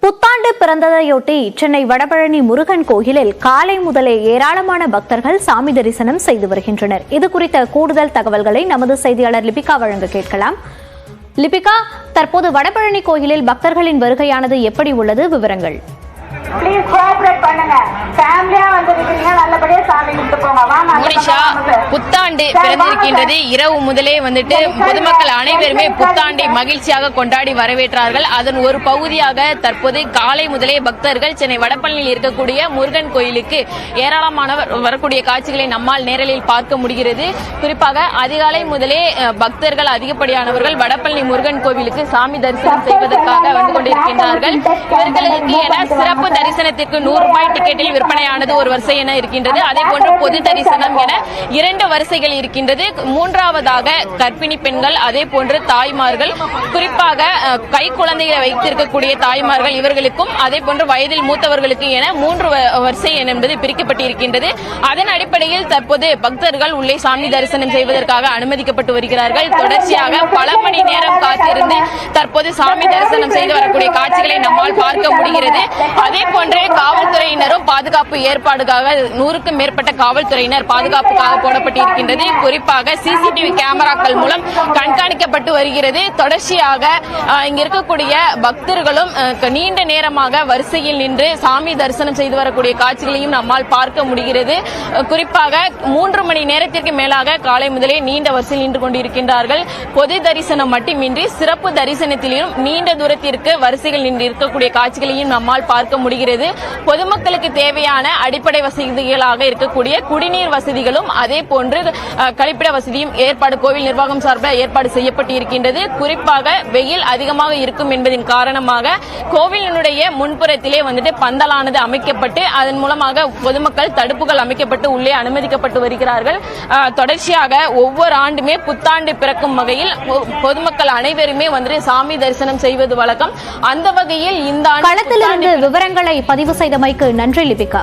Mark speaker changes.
Speaker 1: புத்தாண்டு பிறந்ததையொட்டி சென்னை வடபழனி முருகன் கோயிலில் காலை முதலே ஏராளமான பக்தர்கள் சாமி தரிசனம் செய்து வருகின்றனர். இது குறித்த கூடுதல் தகவல்களை நமது செய்தியாளர் லிபிகா வழங்க கேட்கலாம். லிபிகா, தற்போது வடபழனி கோயிலில் பக்தர்களின் வருகையானது எப்படி உள்ளது? விவரங்கள்.
Speaker 2: புத்தாண்டு பிறந்திருக்கின்றது. இரவு முதலே பொதுமக்கள் அனைவருமே புத்தாண்டை மகிழ்ச்சியாக கொண்டாடி வரவேற்றார்கள். அதன் ஒரு பகுதியாக தற்போது காலை முதலே பக்தர்கள் சென்னை வடபழனியில் இருக்கக்கூடிய முருகன் கோயிலுக்கு ஏராளமானவர் வரக்கூடிய காட்சிகளை நம்மால் நேரலில் பார்க்க முடிகிறது. குறிப்பாக அதிகாலை முதலே பக்தர்கள் அதிகப்படியானவர்கள் வடபழனி முருகன் கோவிலுக்கு சாமி தரிசனம் செய்வதற்காக வந்து கொண்டிருக்கின்றார்கள். இவர்களுக்கு என சிறப்பு தரிசனத்திற்கு 100 ரூபாய் டிக்கெட்டில் விற்பனையானது ஒரு வரிசை என இருக்கின்றது. அதே போன்று பொது தரிசனம் என 2 வரிசைகள் இருக்கின்றது. மூன்றாவதாக கர்ப்பிணி பெண்கள், அதே போன்று தாய்மார்கள், குறிப்பாக கை குழந்தைகளை வைத்திருக்கக்கூடிய தாய்மார்கள், இவர்களுக்கும் அதே போன்று வயதில் மூத்தவர்களுக்கு என 3 வரிசை என்பது பிரிக்கப்பட்டிருக்கின்றது. அதன் அடிப்படையில் தற்போது பக்தர்கள் உள்ளே சாமி தரிசனம் செய்வதற்காக அனுமதிக்கப்பட்டு வருகிறார்கள். தொடர்ச்சியாக பல மணி நேரம் காத்திருந்து தற்போது சாமி தரிசனம் செய்து வரக்கூடிய காட்சிகளை நம்மால் பார்க்க முடிகிறது. அதே போன்றே காவல்துறையினரும் பாதுகாப்பு ஏற்பாடுக்காக 100க்கும் மேற்பட்ட காவல்துறையினர் பாதுகாப்புக்காக போடப்பட்டிருக்கின்றது. குறிப்பாக சிசிடிவி கேமராக்கள் மூலம் கண்காணிக்கப்பட்டு வருகிறது. தொடர்ச்சியாக இங்க இருக்கக்கூடிய பக்தர்களும் நீண்ட நேரமாக வரிசையில் நின்று சாமி தரிசனம் செய்து வரக்கூடிய காட்சிகளையும் நம்மால் பார்க்க முடிகிறது. குறிப்பாக 3 மணி நேரத்திற்கு மேலாக காலை முதலே நீண்ட வரிசையில் நின்று கொண்டிருக்கின்றார்கள். பொது தரிசனம் மட்டுமின்றி சிறப்பு தரிசனத்திலும் நீண்ட தூரத்திற்கு வரிசைகள் நின்று இருக்கக்கூடிய காட்சிகளையும் நம்மால் பார்க்க முடிகிறது. பொதுமக்களுக்கு தேவையான அடிப்படை வசதிகளாக இருக்கக்கூடிய குடிநீர் வசதிகளும் அதே போன்று கழிப்பிட வசதியும் கோவில் நிர்வாகம் சார்பில் ஏற்பாடு செய்யப்பட்டிருக்கின்றது. குறிப்பாக வெயில் அதிகமாக இருக்கும் என்பதன் காரணமாக கோவிலினுடைய முன்புறத்திலே பந்தலானது அமைக்கப்பட்டு அதன் மூலமாக பொதுமக்கள் தடுப்புகள் அமைக்கப்பட்டு உள்ளே அனுமதிக்கப்பட்டு வருகிறார்கள். தொடர்ச்சியாக ஒவ்வொரு ஆண்டுமே புத்தாண்டு பிறக்கும் வகையில் பொதுமக்கள் அனைவருமே சாமி தரிசனம் செய்வது வழக்கம். அந்த வகையில் இந்த
Speaker 1: களத்திலிருந்து விவரங்களை பதிவு செய்தமைக்கு நன்றி லிபிகா.